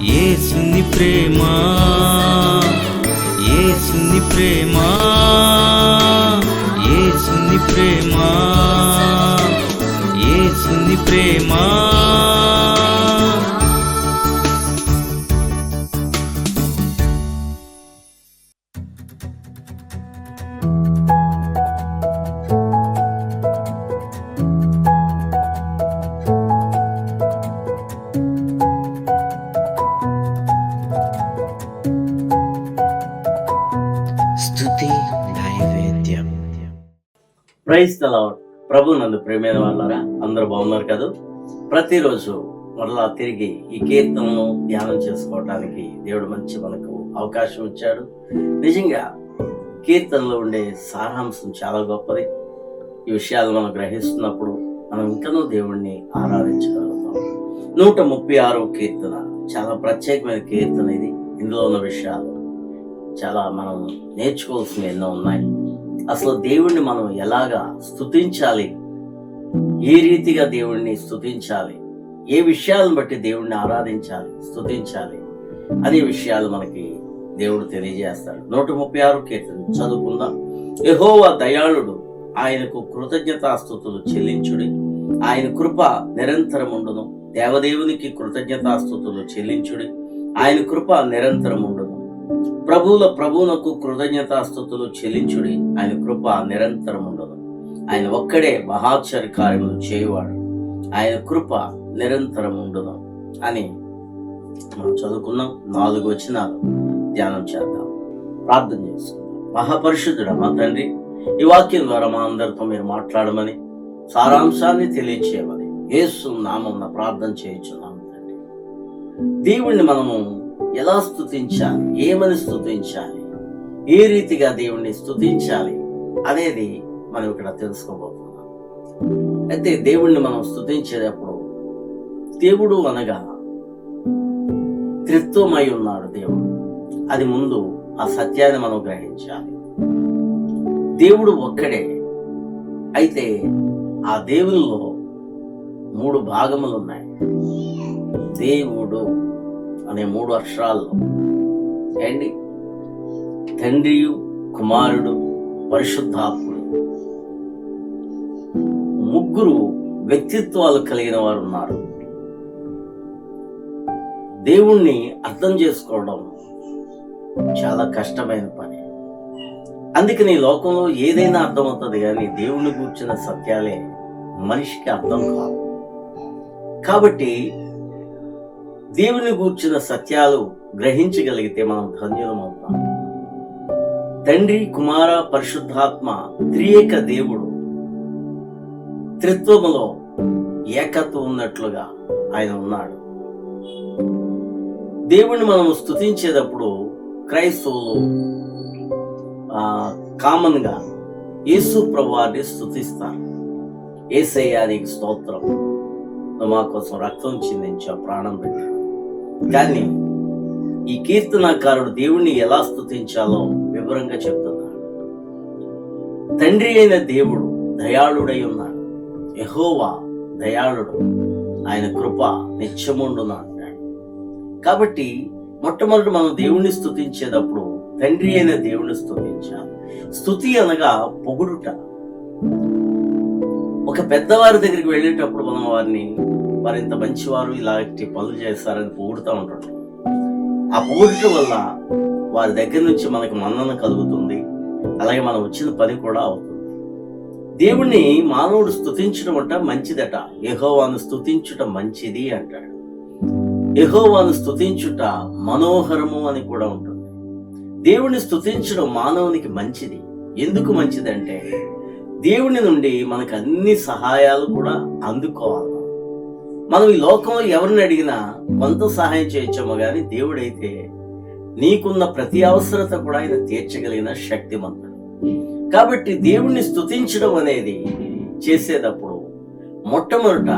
యేసుని ప్రేమ, యేసుని ప్రేమ, యేసుని ప్రేమ, యేసుని ప్రేమ. స్తుతి నైవేద్యం. Praise the lord. ప్రభు నందు ప్రేమైన వాళ్ళారా, అందరూ బాగున్నారు కదా? ప్రతిరోజు మరలా తిరిగి ఈ కీర్తనను ధ్యానం చేసుకోవడానికి దేవుడు మంచి మనకు అవకాశం ఇచ్చాడు. నిజంగా కీర్తనలో ఉండే సారాంశం చాలా గొప్పది. ఈ విషయాలు మనం గ్రహిస్తున్నప్పుడు మనం ఇంకనూ దేవుణ్ణి ఆరాధించగలుగుతాం. 136వ కీర్తన చాలా ప్రత్యేకమైన కీర్తన ఇది. ఇందులో ఉన్న విషయాలు చాలా మనం నేర్చుకోవాల్సినవి ఎన్నో ఉన్నాయి. అసలు దేవుణ్ణి మనం ఎలాగా స్తుతించాలి, ఏ రీతిగా దేవుణ్ణి స్తుతించాలి, ఏ విషయాలను బట్టి దేవుణ్ణి ఆరాధించాలి, స్తుతించాలి అనే విషయాలు మనకి దేవుడు తెలియజేస్తాడు. 136 కీర్తన చదువుకుందాం. యెహోవా దయాళుడు, ఆయనకు కృతజ్ఞతాస్తుతులు చెల్లించుడి. ఆయన కృప నిరంతరముండును. దేవదేవునికి కృతజ్ఞతాస్తుతులు చెల్లించుడి. ఆయన కృప నిరంతరముండును. ప్రభువుల ప్రభువునకు కృతజ్ఞతాస్తుతులు చెల్లించుడి. ఆయన కృప నిరంతరముండును. ఆయన ఒక్కడే మహాచర్య కార్యములు చేయువాడు. ఆయన కృప నిరంతరముండును అని మనం చదువుకున్నాం. 4 వచనాలు ధ్యానం చేద్దాం, ప్రార్థన చేసుకుందాం. మహాపరిశుద్ధుడా మా తండ్రి, ఈ వాక్యం ద్వారా మా అందరితో మీరు మాట్లాడమని, సారాంశాన్ని తెలియచేయమని యేసు నామమున ప్రార్థన చేయుచున్నాము తండ్రి. దేవుణ్ణి మనము ఎలా స్తుతించాలి, ఏమని స్తుతించాలి, ఏ రీతిగా దేవుణ్ణి స్తుతించాలి అనేది మనం ఇక్కడ తెలుసుకోబోతున్నాం. అయితే దేవుణ్ణి మనం స్తుతించేటప్పుడు, దేవుడు అనగా త్రిత్వమై ఉన్నాడు దేవుడు. అది ముందు ఆ సత్యాన్ని మనం గ్రహించాలి. దేవుడు ఒక్కడే. అయితే ఆ దేవునిలో 3 భాగములు ఉన్నాయి. దేవుడు అనే 3 అక్షరాల్లో ఏంటి? తండ్రియు, కుమారుడు, పరిశుద్ధాత్ముడు, 3 వ్యక్తిత్వాలు కలిగిన వారు ఉన్నారు. దేవుణ్ణి అర్థం చేసుకోవడం చాలా కష్టమైన పని. అందుకని ఈ లోకంలో ఏదైనా అర్థమవుతుంది, కానీ దేవుణ్ణి కూర్చున్న సత్యాలే మనిషికి అర్థం కావు. కాబట్టి దేవుని గూర్చిన సత్యాలు గ్రహించగలిగితే మనం ధన్యులమవుతాం. తండ్రి, కుమార, పరిశుద్ధాత్మ త్రియేక దేవుడు త్రిత్వములో ఏకత్వం ఉన్నట్లుగా ఆయన ఉన్నాడు. దేవుణ్ణి మనం స్తుతించేటప్పుడు క్రైస్తవులు కామన్ గా యేసు ప్రభువారిని స్తుతిస్తారు. యేసయ్యా నీకు స్తోత్రం, మా కోసం రక్తం చిందించావు, ప్రాణం పెట్టావు. కానీ ఈ కీర్తనాకారుడు దేవుణ్ణి ఎలా స్తుతించాలో వివరంగా చెప్తున్నాడు. తండ్రి అయిన దేవుడు దయాళుడై ఉన్నాడు. యెహోవా దయాళుడు, ఆయన కృప నిత్యముండును అంటాడు. కాబట్టి మొట్టమొదటి మనం దేవుణ్ణి స్తుతించేటప్పుడు తండ్రి అయిన దేవుణ్ణి స్తుతించాలి. స్తుతి అనగా పొగుడుట. ఒక పెద్దవారి దగ్గరికి వెళ్ళేటప్పుడు మనం వారు ఇంత మంచివారు, ఇలాంటి పనులు చేస్తారని పొగుడుతూ ఉంటాడు. ఆ పొగుడుట వల్ల వారి దగ్గర నుంచి మనకు మన్నన కలుగుతుంది. అలాగే మనం వచ్చిన పని కూడా అవుతుంది. దేవుణ్ణి మానవుడు స్తుతించడం అంట మంచిదట. యెహోవాను స్తుతించుట మంచిది అంటాడు. యెహోవాను స్తుతించుట మనోహరము అని కూడా ఉంటుంది. దేవుణ్ణి స్తుతించడం మానవునికి మంచిది. ఎందుకు మంచిదంటే, దేవుని నుండి మనకు అన్ని సహాయాలు కూడా అందుకోవాలి. మనం ఈ లోకంలో ఎవరిని అడిగినా కొంత సహాయం చేయొచ్చామో కానీ దేవుడైతే నీకున్న ప్రతి అవసరత కూడా ఆయన తీర్చగలిగిన శక్తిమంతుడు. కాబట్టి దేవుణ్ణి స్తుతించడం అనేది చేసేటప్పుడు మొట్టమొదట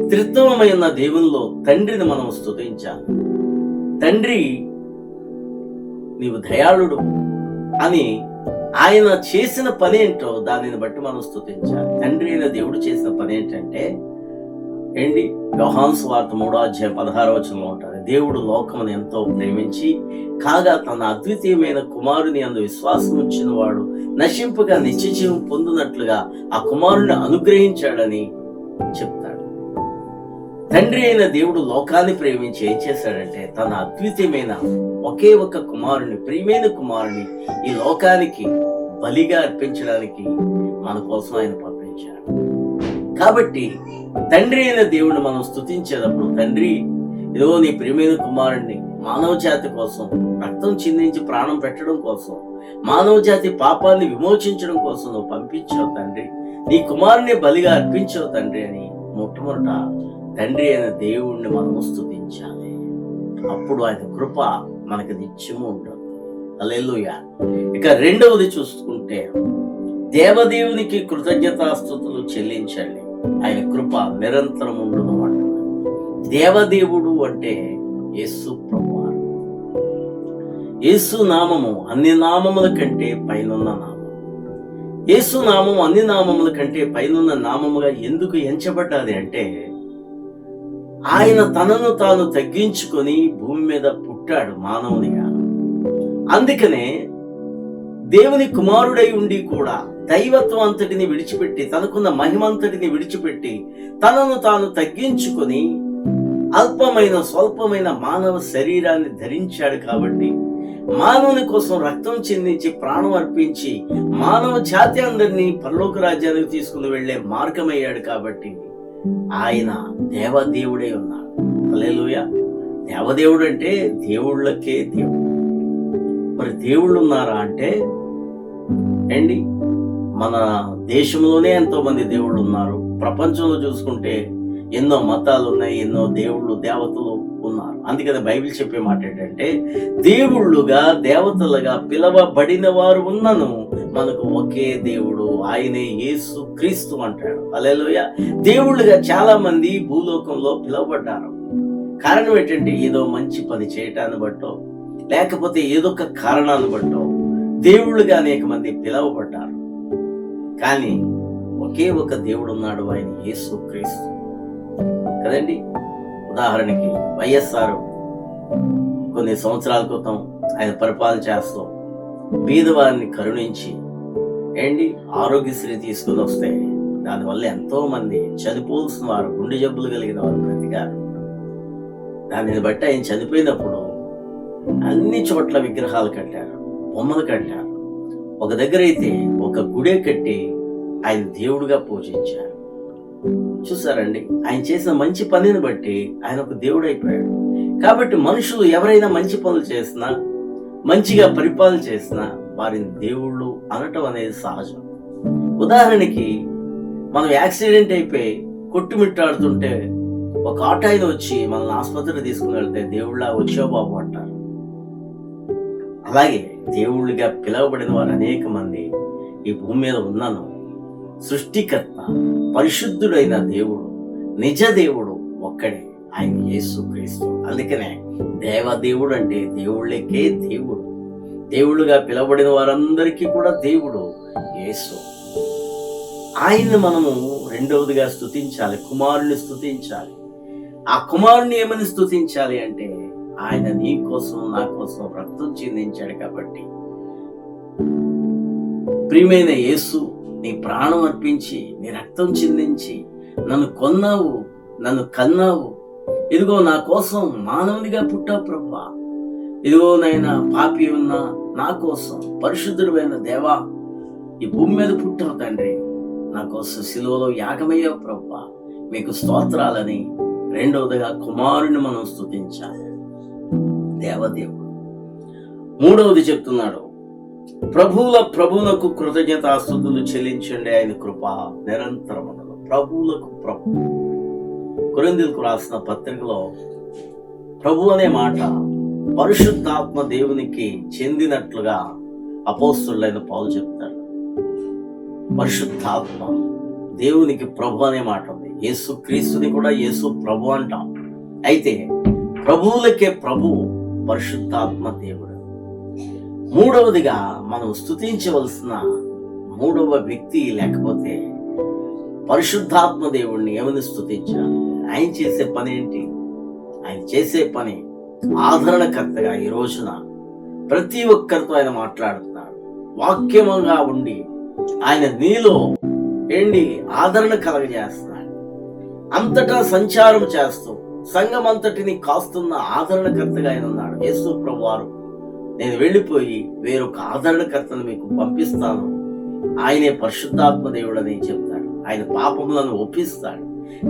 త్రిత్వమైన దేవునిలో తండ్రిని మనం స్తుతించాలి. తండ్రి నీవు దయాళుడు అని ఆయన చేసిన పని ఏంటో దానిని బట్టి మనం స్తుతించాలి. తండ్రి అయిన దేవుడు చేసిన పని ఏంటంటే ఏంటి? యోహాను సువార్త 3:16 ఉంటుంది. దేవుడు లోకమును ఎంతో ప్రేమించి కాగా తన అద్వితీయమైన కుమారుని యందు విశ్వాసం ఉంచిన వాడు నశింపగా నిత్యజీవం పొందినట్లుగా ఆ కుమారుని అనుగ్రహించాడని చెప్తాడు. తండ్రి అయిన దేవుడు లోకాన్ని ప్రేమించి ఏం చేశాడంటే తన అద్వితీయమైన ఒకే ఒక కుమారుని, ప్రియమైన కుమారుని ఈ లోకానికి బలిగా అర్పించడానికి మన కోసం ఆయన పంపించాడు. కాబట్టి తండ్రి అయిన దేవుడిని మనం స్తుతించేటప్పుడు, తండ్రి ఏదో నీ ప్రియమైన కుమారుణ్ణి మానవ జాతి కోసం రక్తం చిందించి ప్రాణం పెట్టడం కోసం, మానవ జాతి పాపాన్ని విమోచించడం కోసం నువ్వు పంపించావు తండ్రి, నీ కుమారుని బలిగా అర్పించావు తండ్రి అని మొట్టమొదట తండ్రి అయిన దేవుణ్ణి మనం స్తుతించాలి. అప్పుడు ఆయన కృప మనకి నిత్యము ఉంటుంది. హల్లెలూయా. ఇక రెండవది చూసుకుంటే దేవదేవునికి కృతజ్ఞతాస్తుతులు చెల్లించండి, ఆయన కృప నిరంతరం ఉండును అంటున్నాడు. దేవదేవుడు అంటే యేసు ప్రభువారు. యేసు నామము అన్ని నామముల కంటే పైనున్న నామం. యేసు నామము అన్ని నామముల కంటే పైనున్న నామముగా ఎందుకు ఎంచబడ్డాది అంటే ఆయన తనను తాను తగ్గించుకొని భూమి మీద పుట్టాడు మానవునిగా. అందుకనే దేవుని కుమారుడై ఉండి కూడా దైవత్వం అంతటిని విడిచిపెట్టి, తనకున్న మహిమంతటిని విడిచిపెట్టి తనను తాను తగ్గించుకొని అల్పమైన స్వల్పమైన మానవ శరీరాన్ని ధరించాడు. కాబట్టి మానవుని కోసం రక్తం చిందించి ప్రాణం అర్పించి మానవ జాతి అందరినీ పరలోక రాజ్యానికి తీసుకుని వెళ్లే మార్గమయ్యాడు. కాబట్టి ఆయన దేవదేవుడే ఉన్నాడు. హల్లెలూయా. దేవదేవుడు అంటే దేవుళ్ళకే దేవుడు. మరి దేవుళ్ళు ఉన్నారా అంటే ఏంటి? మన దేశంలోనే ఎంతో మంది దేవుళ్ళు ఉన్నారు. ప్రపంచంలో చూసుకుంటే ఎన్నో మతాలు ఉన్నాయి, ఎన్నో దేవుళ్ళు దేవతలు ఉన్నారు. అందుకని బైబిల్ చెప్పే మాట ఏంటంటే దేవుళ్ళుగా దేవతలుగా పిలవబడిన వారు ఉన్నను మనకు ఒకే దేవుడు, ఆయనే యేసు క్రీస్తు అంటాడు. హల్లెలూయా. దేవుళ్ళుగా చాలా మంది భూలోకంలో పిలువబడ్డారు. కారణం ఏంటంటే ఏదో మంచి పని చేయటాన్ని బట్టో లేకపోతే ఏదో ఒక కారణాన్ని బట్టో దేవుళ్ళుగా అనేక మంది పిలువబడ్డారు. కానీ ఒకే ఒక దేవుడు ఉన్నాడు, ఆయన యేసు క్రీస్తు కదండి. ఉదాహరణకి వైఎస్ఆర్ కొన్ని సంవత్సరాల క్రితం ఆయన పరిపాలన చేస్తూ బీదవారిని కరుణించి ఆరోగ్యశ్రీ తీసుకుని వస్తే దానివల్ల ఎంతో మంది చనిపోవాల్సిన వారు, గుండె జబ్బులు కలిగిన వారు బ్రతికారు. దానిని బట్టి ఆయన చనిపోయినప్పుడు అన్ని చోట్ల విగ్రహాలు కట్టారు, బొమ్మలు కట్టారు. ఒక దగ్గర అయితే ఒక గుడే కట్టి ఆయన దేవుడుగా పూజించారు. చూసారండి, ఆయన చేసిన మంచి పనిని బట్టి ఆయన ఒక దేవుడు అయిపోయాడు. కాబట్టి మనుషులు ఎవరైనా మంచి పనులు చేసినా, మంచిగా పరిపాలన చేసినా వారిని దేవుళ్ళు అనటం అనేది సహజం. ఉదాహరణకి మనం యాక్సిడెంట్ అయిపోయి కొట్టుమిట్టాడుతుంటే ఒక ఆటాయిని వచ్చి మనల్ని ఆసుపత్రికి తీసుకుని వెళ్తే దేవుళ్ళ వచ్చావు బాబు అంటారు. అలాగే దేవుళ్ళుగా పిలువబడిన వారు అనేక మంది ఈ భూమి మీద ఉన్నాను. సృష్టికర్త పరిశుద్ధుడైన దేవుడు, నిజ దేవుడు ఒక్కడే, ఆయన యేసు క్రీస్తు. అందుకనే దేవదేవుడు అంటే దేవుళ్ళకే దేవుడు. దేవుళ్ళుగా పిలువబడిన వారందరికీ కూడా దేవుడు యేసు. ఆయన్ని మనము రెండవదిగా స్తుతించాలి, కుమారుని స్తుతించాలి. ఆ కుమారుని ఏమని స్తుతించాలి అంటే ఆయన నీ కోసం నా కోసం రక్తం చిందించాడు. కాబట్టి ప్రియమైన యేసు, నీ ప్రాణం అర్పించి నీ రక్తం చిందించి నన్ను కొన్నావు, నన్ను కన్నావు. ఇదిగో నా కోసం మానవునిగా పుట్టావు ప్రభువా. ఇదిగో నైనా పాపి ఉన్న నా కోసం పరిశుద్ధుడైన దేవా ఈ భూమి మీద పుట్టావు తండ్రి, నా కోసం శిలువలో యాగమయ్యావు ప్రభువా, మీకు స్తోత్రాలని రెండవదిగా కుమారుని మనం స్తుతించాలి, దేవదేవుడు. మూడవది చెప్తున్నాడు, ప్రభువులకు కృతజ్ఞతాస్తుతులు చెల్లించండి, ఆయన కృప నిరంతరం ఉండదు. ప్రభువులకు ప్రభు. కొరింథీయులకు రాసిన పత్రికలో ప్రభు అనే మాట పరిశుద్ధాత్మ దేవునికి చెందినట్లుగా అపోస్తలుడైన పౌలు చెప్తాడు. పరిశుద్ధాత్మ దేవునికి ప్రభు అనే మాట ఉంది. యేసు క్రీస్తుని కూడా యేసు ప్రభు అంటాం. అయితే ప్రభువులకే ప్రభు పరిశుద్ధాత్మ దేవుడు. మూడవదిగా మనం స్తుతించవలసిన మూడవ వ్యక్తి లేకపోతే పరిశుద్ధాత్మ దేవుణ్ణి ఏమని స్తుతించాలి? ఆయన చేసే పని ఏంటి? ఆయన చేసే పని ఆదరణకర్తగా ఈ రోజున ప్రతి ఒక్కరితో ఆయన మాట్లాడుతున్నాడు. వాక్యముగా ఉండి ఆయన నీలో ఆదరణ కలగజేస్తున్నాడు. అంతటా సంచారం చేస్తూ సంఘం అంతటిని కాస్తున్న ఆదరణకర్తగా ఆయన ఉన్నాడు. యేసు ప్రభువారు, నేను వెళ్ళిపోయి వేరొక ఆదరణకర్తను మీకు పంపిస్తాను, ఆయనే పరిశుద్ధాత్మ దేవుడని చెప్తాడు. ఆయన పాపములను ఒప్పిస్తాడు.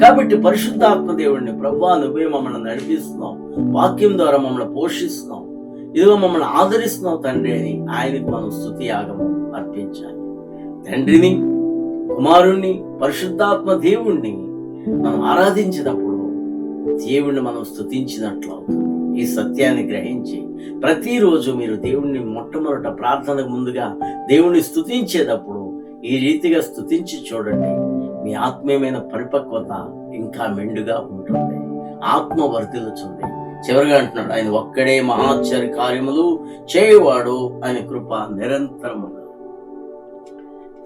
కాబట్టి పరిశుద్ధాత్మ దేవుడిని, ప్రభువా నువ్వే మమ్మల్ని నడిపిస్తున్నావు, వాక్యం ద్వారా మమ్మల్ని పోషిస్తున్నావు, ఇదిగో మమ్మల్ని ఆదరిస్తున్నావు తండ్రి అని ఆయనకు మనం స్తుతి యాగము అర్పించాలి. తండ్రిని, కుమారుణ్ణి, పరిశుద్ధాత్మ దేవుణ్ణి మనం ఆరాధించినప్పుడు దేవుణ్ణి మనం స్తుతించినట్లు అవుతుంది. ఈ సత్యాన్ని గ్రహించి ప్రతిరోజు మీరు దేవుణ్ణి మొట్టమొదట ప్రార్థనకు ముందుగా దేవుణ్ణి స్తుతించేటప్పుడు ఈ రీతిగా స్తుతించి చూడండి. మీ ఆత్మీయమైన పరిపక్వత ఇంకా మెండుగా ఉంటుంది, ఆత్మ వర్ధిల్లుతుంది. చివరిగా అంటున్నాడు, ఆయన ఒక్కడే మహాశ్చర్య కార్యములు చేయువాడు, ఆయన కృప నిరంతరం ఉన్నది.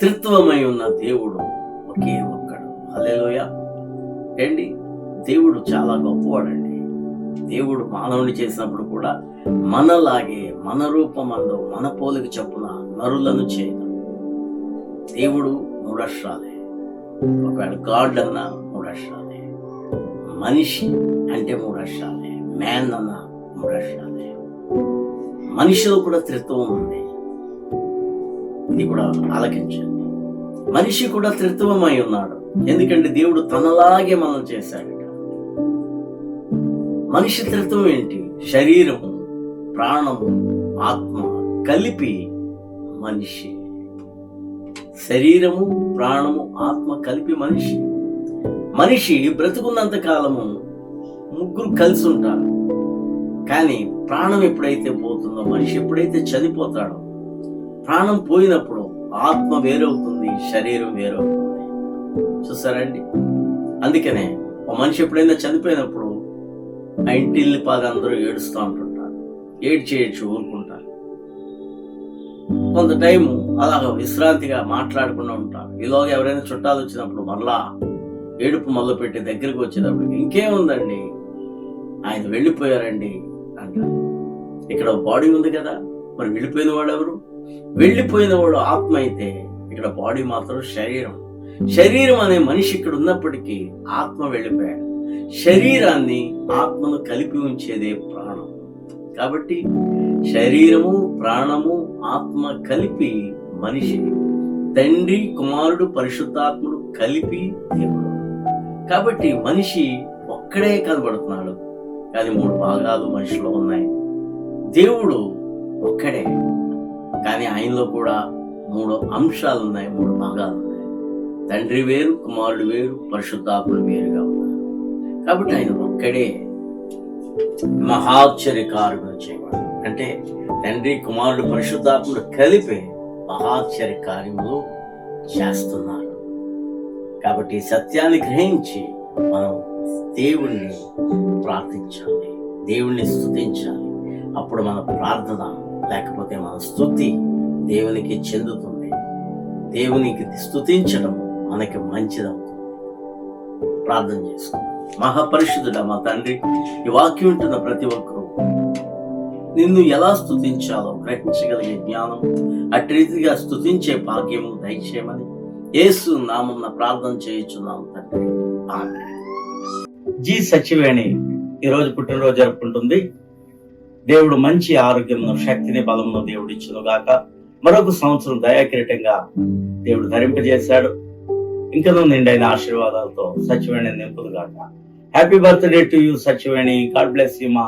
త్రిత్వమై ఉన్న దేవుడు ఒకే ఒక్కడు. హల్లెలూయా. ఏంటి, దేవుడు చాలా గొప్పవాడండి. దేవుడు మానవుని చేసినప్పుడు కూడా మనలాగే మన రూపమందు మన పోలిక చొప్పున నరులను చేయడం. దేవుడు 3 అక్షరాలే. ఒకవేళ గాడ్ అన్న 3 అక్షరాలే, మనిషి అంటే 3 అక్షరాలే, మ్యాన్ అన్న 3 అక్షరాలే. మనిషిలో కూడా త్రిత్వం ఉంది. ఇది కూడా ఆలకించండి. మనిషి కూడా త్రిత్వమై ఉన్నాడు. ఎందుకంటే దేవుడు తనలాగే మనం చేశాడు. మనిషి త్రిత్వం ఏంటి? శరీరము, ప్రాణము, ఆత్మ కలిపి మనిషి. శరీరము, ప్రాణము, ఆత్మ కలిపి మనిషి. మనిషి బ్రతుకున్నంత కాలము ముగ్గురు కలిసి ఉంటారు. కానీ ప్రాణం ఎప్పుడైతే పోతుందో, మనిషి ఎప్పుడైతే చనిపోతాడో, ప్రాణం పోయినప్పుడు ఆత్మ వేరవుతుంది, శరీరం వేరవుతుంది. చూసారండి? అందుకనే ఒక మనిషి ఎప్పుడైనా చనిపోయినప్పుడు ఆ ఇంటిల్లి పాది అందరూ ఏడుస్తూ ఉంటుంటారు. ఏడ్చి ఊరుకుంటారు. కొంత టైము అలాగ విశ్రాంతిగా మాట్లాడకుండా ఉంటారు. ఈలోగా ఎవరైనా చుట్టాలు వచ్చినప్పుడు మళ్ళా ఏడుపు మొదలు పెట్టి దగ్గరికి వచ్చేటప్పుడు ఇంకేముందండి, ఆయన వెళ్ళిపోయారండి అంటారు. ఇక్కడ బాడీ ఉంది కదా, మరి వెళ్ళిపోయిన వాడు ఎవరు? వెళ్ళిపోయిన వాడు ఆత్మ అయితే ఇక్కడ బాడీ మాత్రం శరీరం. శరీరం అనే మనిషి ఇక్కడ ఉన్నప్పటికీ ఆత్మ వెళ్ళిపోయాడు. శరీరాన్ని, ఆత్మను కలిపి ఉంచేదే ప్రాణం. కాబట్టి శరీరము, ప్రాణము, ఆత్మ కలిపి మనిషి. తండ్రి, కుమారుడు, పరిశుద్ధాత్ముడు కలిపి దేవుడు. కాబట్టి మనిషి ఒక్కడే కనబడుతున్నాడు, కానీ 3 భాగాలు మనిషిలో ఉన్నాయి. దేవుడు ఒక్కడే, కానీ ఆయనలో కూడా 3 అంశాలు ఉన్నాయి, 3 భాగాలు ఉన్నాయి. తండ్రి వేరు, కుమారుడు వేరు, పరిశుద్ధాత్ముడు వేరుగా ఉన్నారు. కాబట్టి ఆయన ఒక్కడే మహాశ్చర్యకార్యములు చేయవాడు. అంటే తండ్రి, కుమారుడు, పరిశుద్ధాత్ముడు కలిపి మహాశ్చర్య కార్యములు చేస్తున్నారు. కాబట్టి సత్యాన్ని గ్రహించి మనం దేవుణ్ణి ప్రార్థించాలి, దేవుణ్ణి స్తుతించాలి. అప్పుడు మన ప్రార్థన లేకపోతే మన స్తుతి దేవునికి చెందుతుంది. దేవునికి స్తుతించడం మనకి మంచిదవుతుంది. ప్రార్థన చేసుకుందాం. మహాపరిశుద్ధుడా మా తండ్రి, ఈ వాక్యం ఉంటున్న ప్రతి ఒక్కరూ నిన్ను ఎలా స్తుతించాలో గ్రహించగలిగే జ్ఞానం, అట్టి రీతిగా స్తుతించే భాగ్యము దయచేయమని యేసు నామమున ప్రార్థన చేయుచున్నాము తండ్రి. ఆమేన్. జి సచివేణి ఈరోజు పుట్టినరోజు జరుపుకుంటుంది. దేవుడు మంచి ఆరోగ్యమును, శక్తిని, బలమును దేవుడు ఇచ్చును గాక. మరొక సంవత్సరం దయాకిరీటంగా దేవుడు ధరింపజేశాడు. ఇంకనూ నిండైన ఆశీర్వాదాలతో సచివేణి నింపును గాక. Happy birthday to you Sachiveni. God bless you మా.